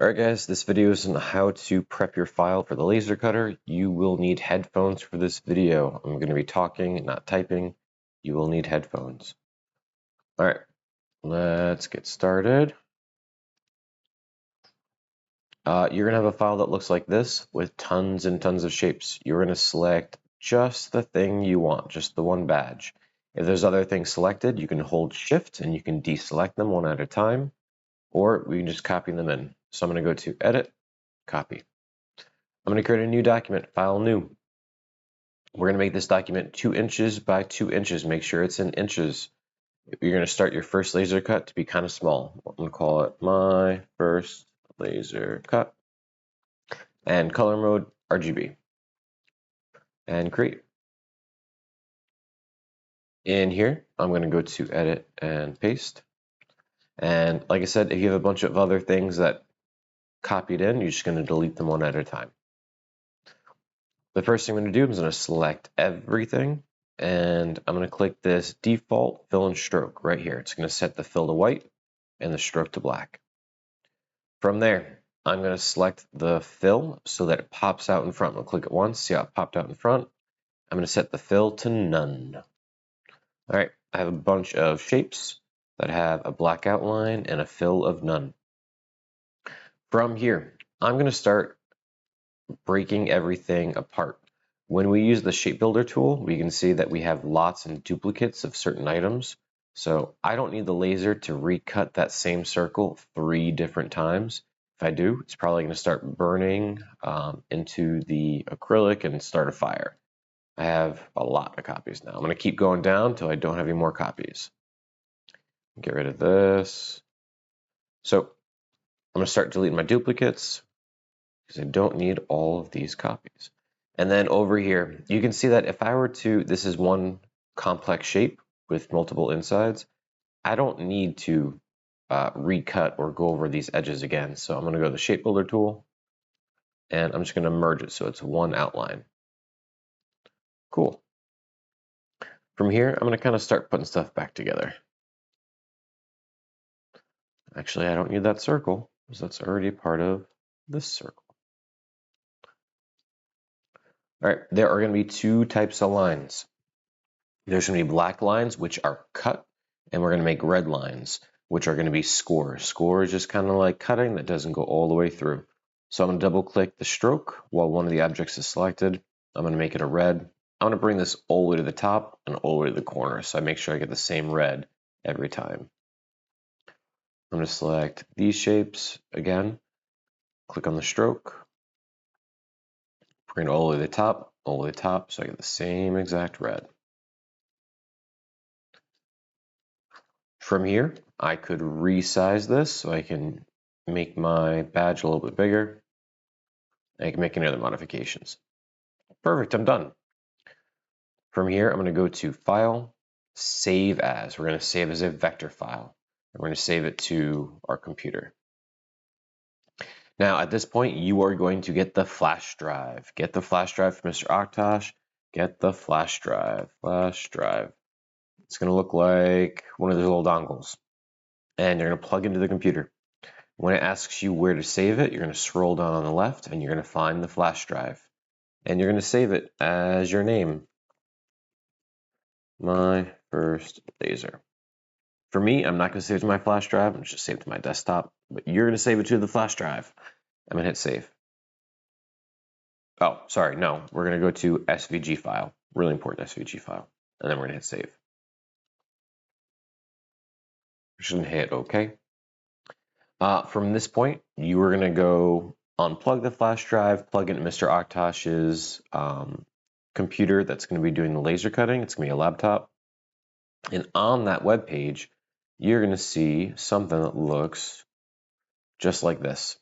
Alright guys, this video is on how to prep your file for the laser cutter. You will need headphones for this video. I'm going to be talking, not typing. You will need headphones. Alright, let's get started. You're going to have a file that looks like this with tons and tons of shapes. You're going to select just the thing you want, just the one badge. If there's other things selected, you can hold Shift and you can deselect them one at a time, or we can just copy them in. So I'm going to go to Edit, Copy. I'm going to create a new document, File New. We're going to make this document 2 inches by 2 inches. Make sure it's in inches. You're going to start your first laser cut to be kind of small. I'm going to call it My First Laser Cut. And color mode, RGB. And create. In here, I'm going to go to Edit and Paste. And like I said, if you have a bunch of other things that copied in, you're just going to delete them one at a time. The first thing I'm going to do is I'm going to select everything, and I'm going to click this default fill and stroke right here. It's going to set the fill to white and the stroke to black. From there, I'm going to select the fill so that it pops out in front. I'll click it once, see how it popped out in front. I'm going to set the fill to none. All right, I have a bunch of shapes that have a black outline and a fill of none. From here, I'm going to start breaking everything apart. When we use the shape builder tool, we can see that we have lots and duplicates of certain items. So I don't need the laser to recut that same circle 3 different times. If I do, it's probably going to start burning into the acrylic and start a fire. I have a lot of copies now. I'm going to keep going down until I don't have any more copies. Get rid of this. So I'm going to start deleting my duplicates because I don't need all of these copies. And then over here, you can see that if I were to, this is one complex shape with multiple insides, I don't need to recut or go over these edges again. So I'm going to go to the shape builder tool, and I'm just going to merge it so it's one outline. Cool. From here, I'm going to kind of start putting stuff back together. Actually, I don't need that circle because that's already part of this circle. All right, there are going to be 2 types of lines. There's going to be black lines, which are cut, and we're going to make red lines, which are going to be score. Score is just kind of like cutting that doesn't go all the way through. So I'm going to double click the stroke while one of the objects is selected. I'm going to make it a red. I'm going to bring this all the way to the top and all the way to the corner, so I make sure I get the same red every time. I'm going to select these shapes again, click on the stroke, bring it all the way to the top, all the way to the top, so I get the same exact red. From here, I could resize this so I can make my badge a little bit bigger. I can make any other modifications. Perfect, I'm done. From here, I'm going to go to File, Save As. We're going to save as a vector file. We're going to save it to our computer. Now, at this point, you are going to get the flash drive. Get the flash drive from Mr. Aktosh. Get the flash drive. Flash drive. It's going to look like one of those little dongles. And you're going to plug into the computer. When it asks you where to save it, you're going to scroll down on the left and you're going to find the flash drive. And you're going to save it as your name. My First Laser. For me, I'm not going to save it to my flash drive. I'm just save it to my desktop. But you're going to save it to the flash drive. I'm going to hit save. Oh, sorry, no. We're going to go to SVG file. Really important SVG file. And then we're going to hit save. We shouldn't hit OK. From this point, you are going to go unplug the flash drive, plug in Mr. Aktosh's computer that's going to be doing the laser cutting. It's going to be a laptop. And on that web page, you're going to see something that looks just like this.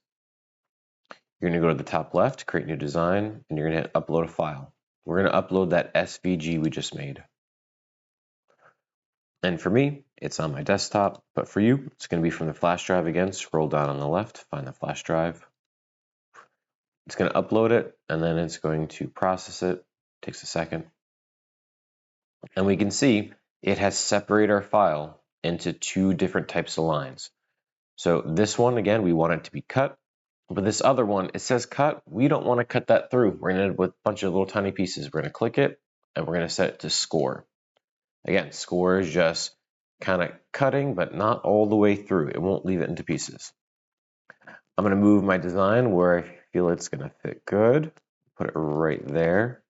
You're going to go to the top left, create new design, and you're going to hit upload a file. We're going to upload that SVG we just made. And for me, it's on my desktop, but for you, it's going to be from the flash drive again. Scroll down on the left, find the flash drive. It's going to upload it, and then it's going to process it. Takes a second. And we can see it has separated our file into 2 different types of lines. So this one, again, we want it to be cut. But this other one, it says cut. We don't want to cut that through. We're going to end up with a bunch of little tiny pieces. We're going to click it, and we're going to set it to score. Again, score is just kind of cutting, but not all the way through. It won't leave it into pieces. I'm going to move my design where I feel it's going to fit good. Put it right there.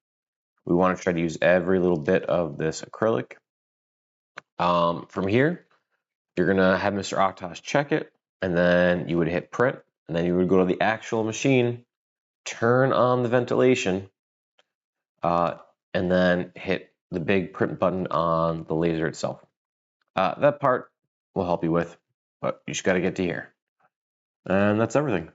We want to try to use every little bit of this acrylic. From here, you're going to have Mr. Octosh check it, and then you would hit print, and then you would go to the actual machine, turn on the ventilation, and then hit the big print button on the laser itself. That part will help you with, but you just got to get to here. And that's everything.